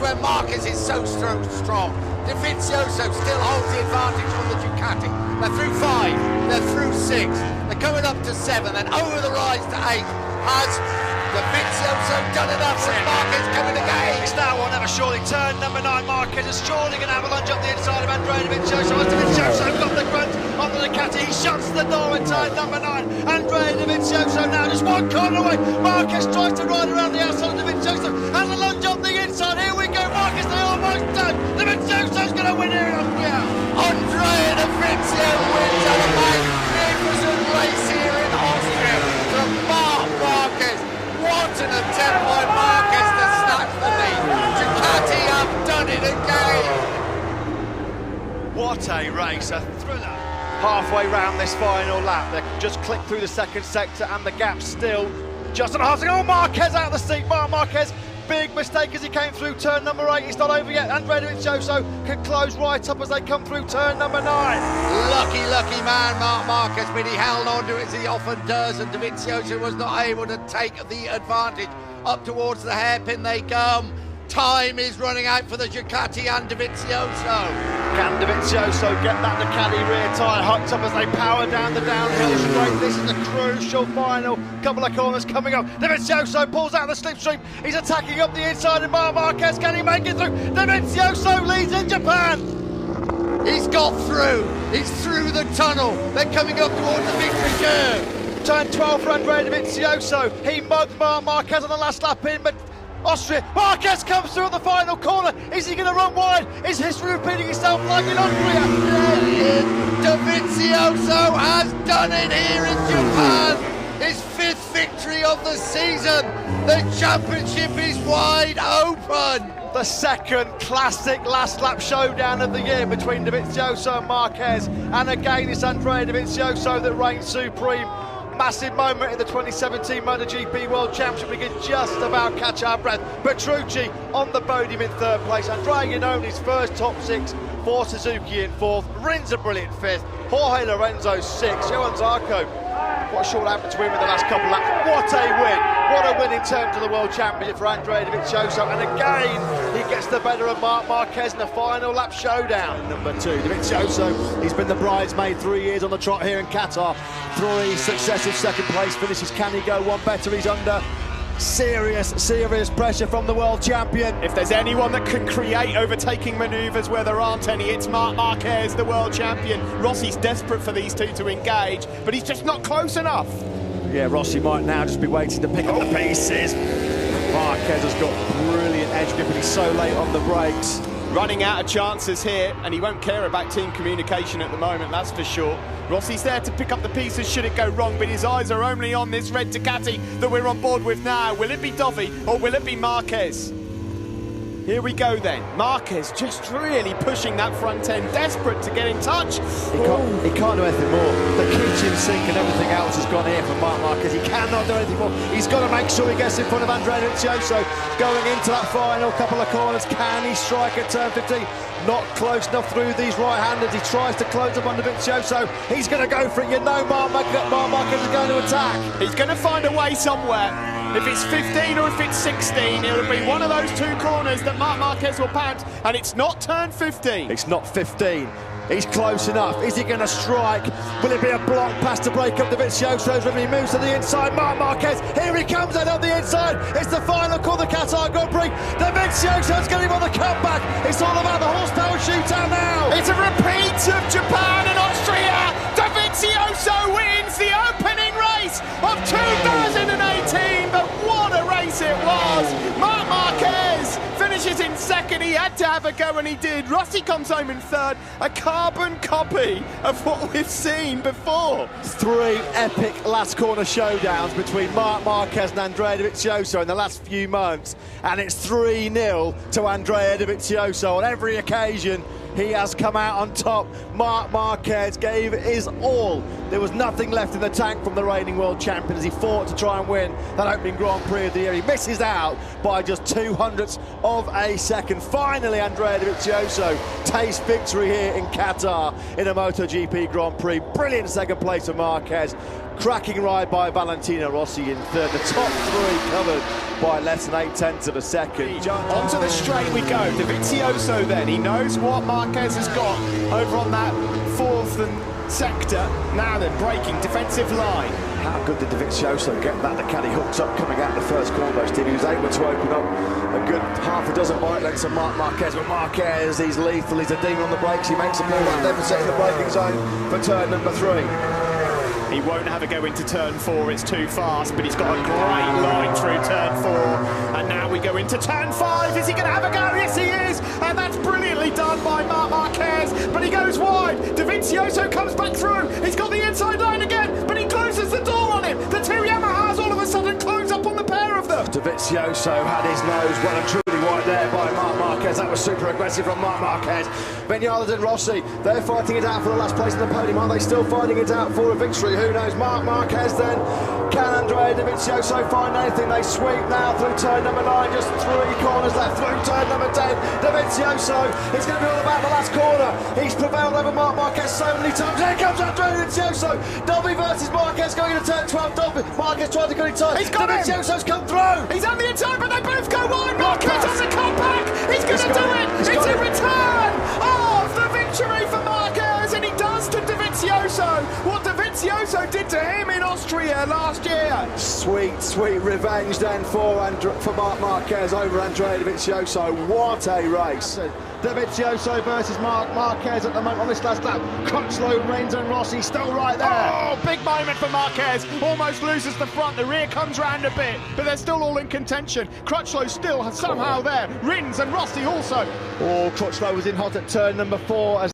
where Marquez is so strong. Dovizioso still holds the advantage from the Ducati. They're through 5, they're through 6, they're coming up to 7, then over the rise to 8. Has Dovizioso done enough? And Marquez coming to gauge. It's now one ever surely. Turn number 9, Marquez is surely going to have a lunge up the inside of Andrea Dovizioso. As Dovizioso got the grunt on the Ducati, he shuts the door in turn number 9. Andrea Dovizioso now just one corner away. Marquez tries to ride around the outside of Dovizioso. Has a lunge up the inside. Here we go, Marquez, they almost done. Dovizioso's going to win here in Austria. Andrea Dovizioso wins a magnificent race here in Austria from Marc Marquez. What an attempt by Marquez to snatch the lead. Ducati have done it again. What a race, a thriller. Halfway round this final lap, they just clicked through the second sector and the gap still just on a half second. Oh, Marquez out of the seat. Marc Marquez, big mistake as he came through turn number 8. It's not over yet. Andrea Dovizioso can close right up as they come through turn number 9. Lucky man, Marc Marquez, but he held on to it as he often does, and Dovizioso was not able to take the advantage. Up towards the hairpin they come. Time is running out for the Ducati and Dovizioso. Can Dovizioso get that Ducati rear tyre hooked up as they power down the downhill straight? This is a crucial final couple of corners coming up. Dovizioso pulls out the slipstream. He's attacking up the inside of Marc Marquez. Can he make it through? Dovizioso leads in Japan. He's got through. He's through the tunnel. They're coming up towards the victory curve. Turn 12 for Andrea Dovizioso. He mugged Marc Marquez on the last lap in, but Austria, Marquez comes through at the final corner. Is he going to run wide? Is history repeating itself like in Austria? Dovizioso has done it here in Japan. His 5th victory of the season. The championship is wide open. The second classic last lap showdown of the year between Dovizioso and Marquez. And again, it's Andrea Dovizioso that reigns supreme. Massive moment in the 2017 Motogp World Championship. We can just about catch our breath. Petrucci on the podium in 3rd place. Andrea Iannoni's first top 6 for Suzuki in 4th. Rins a brilliant 5th. Jorge Lorenzo 6th. Johan Zarco, what a short lap between in the last couple of laps. What a win. What a win in terms of the World Championship for Andrea Dovizioso. And again, he gets the better of Marc Marquez in the final lap showdown. Number 2, Dovizioso, he's been the bridesmaid 3 years on the trot here in Qatar. 3 successive second place finishes. Can he go one better? He's under serious pressure from the world champion. If there's anyone that can create overtaking manoeuvres where there aren't any, it's Marc Marquez, the world champion. Rossi's desperate for these two to engage, but he's just not close enough. Yeah, Rossi might now just be waiting to pick up the pieces. Marquez has got brilliant edge grip and he's so late on the brakes. Running out of chances here, and he won't care about team communication at the moment, that's for sure. Rossi's there to pick up the pieces should it go wrong, but his eyes are only on this red Ducati that we're on board with now. Will it be Dovi or will it be Marquez? Here we go then. Marquez just really pushing that front end, desperate to get in touch. He can't do anything more. The kitchen sink and everything else has gone here for Marc Marquez. He cannot do anything more. He's got to make sure he gets in front of Andrea Dovizioso going into that final couple of corners. Can he strike at turn 15? Not close enough through these right-handers. He tries to close up on Dovizioso. He's going to go for it. You know Marc Marquez is going to attack. He's going to find a way somewhere. If it's 15 or if it's 16, it'll be one of those 2 corners that Marc Marquez will pounce, and it's not turn 15. It's not 15. He's close enough. Is he going to strike? Will it be a block pass to break up Dovizioso's rhythm? He moves to the inside. Marc Marquez, here he comes out on the inside. It's the final call, the Qatar Grand Prix. Dovizioso's getting him on the comeback. It's all about the horsepower shootout now. It's a repeat of Japan and Austria. Dovizioso wins the opening race of 2018, but what a race it was. Marc Marquez finishes in 2nd. He had to have a go and he did. Rossi comes home in 3rd. A carbon copy of what we've seen before. 3 epic last corner showdowns between Marc Marquez and Andrea Dovizioso in the last few months, and it's 3-0 to Andrea Dovizioso on every occasion. He has come out on top. Marc Marquez gave his all. There was nothing left in the tank from the reigning world champion as he fought to try and win that opening Grand Prix of the year. He misses out by just 200ths of a second. Finally, Andrea Dovizioso tastes victory here in Qatar in a MotoGP Grand Prix. Brilliant second place for Marquez. Cracking ride by Valentino Rossi in third. The top three covered by less than 0.8 of a second. Onto the straight we go. Dovizioso then, he knows what Marquez has got over on that fourth and sector. Now they're breaking defensive line. How good did Dovizioso get that? The caddy hooks up coming out the first corner, Steve. He was able to open up a good half a dozen bike lengths of Marquez, but Marquez, he's lethal, he's a demon on the brakes. He makes a ball that deficit in the braking zone for turn number 3. He won't have a go into turn 4, it's too fast, but he's got a great line through turn 4. And now we go into turn 5. Is he going to have a go? Yes, he is. And that's brilliantly done by Marc Marquez, but he goes wide. Dovizioso comes back through. He's got the inside line again, but he closes the door on him. The two Yamahas all of a sudden close up on the pair of them. Dovizioso had his nose well and truly wide there by Marc Marquez. That was super aggressive from Marc Marquez. Vinales and Rossi, they're fighting it out for the last place in the podium. Are they still fighting it out for a victory? Who knows? Marc Marquez then. Can Andrea Dovizioso find anything? They sweep now through turn number 9. Just 3 corners left through turn number 10. Dovizioso is going to be all about the last corner. He's prevailed over Marc Marquez so many times. Here comes Andrea Dovizioso. Dobby versus Marquez going into turn 12. Dobby. Marquez trying to get in time. He's got Dovizioso's come through. He's on the inside, but they both go wide. Marquez on the comeback. He's going to do it. It's a return of the victory for Marquez, and he does to Dovizioso what Dovizioso did to him in Austria last year. Sweet, sweet revenge then for Marc Marquez over Andrea Dovizioso. What a race. Dovizioso versus Marc Marquez at the moment on this last lap. Crutchlow, Rins and Rossi still right there. Oh, big moment for Marquez. Almost loses the front. The rear comes round a bit, but they're still all in contention. Crutchlow still somehow there. Rins and Rossi also. Oh, Crutchlow was in hot at turn number 4 as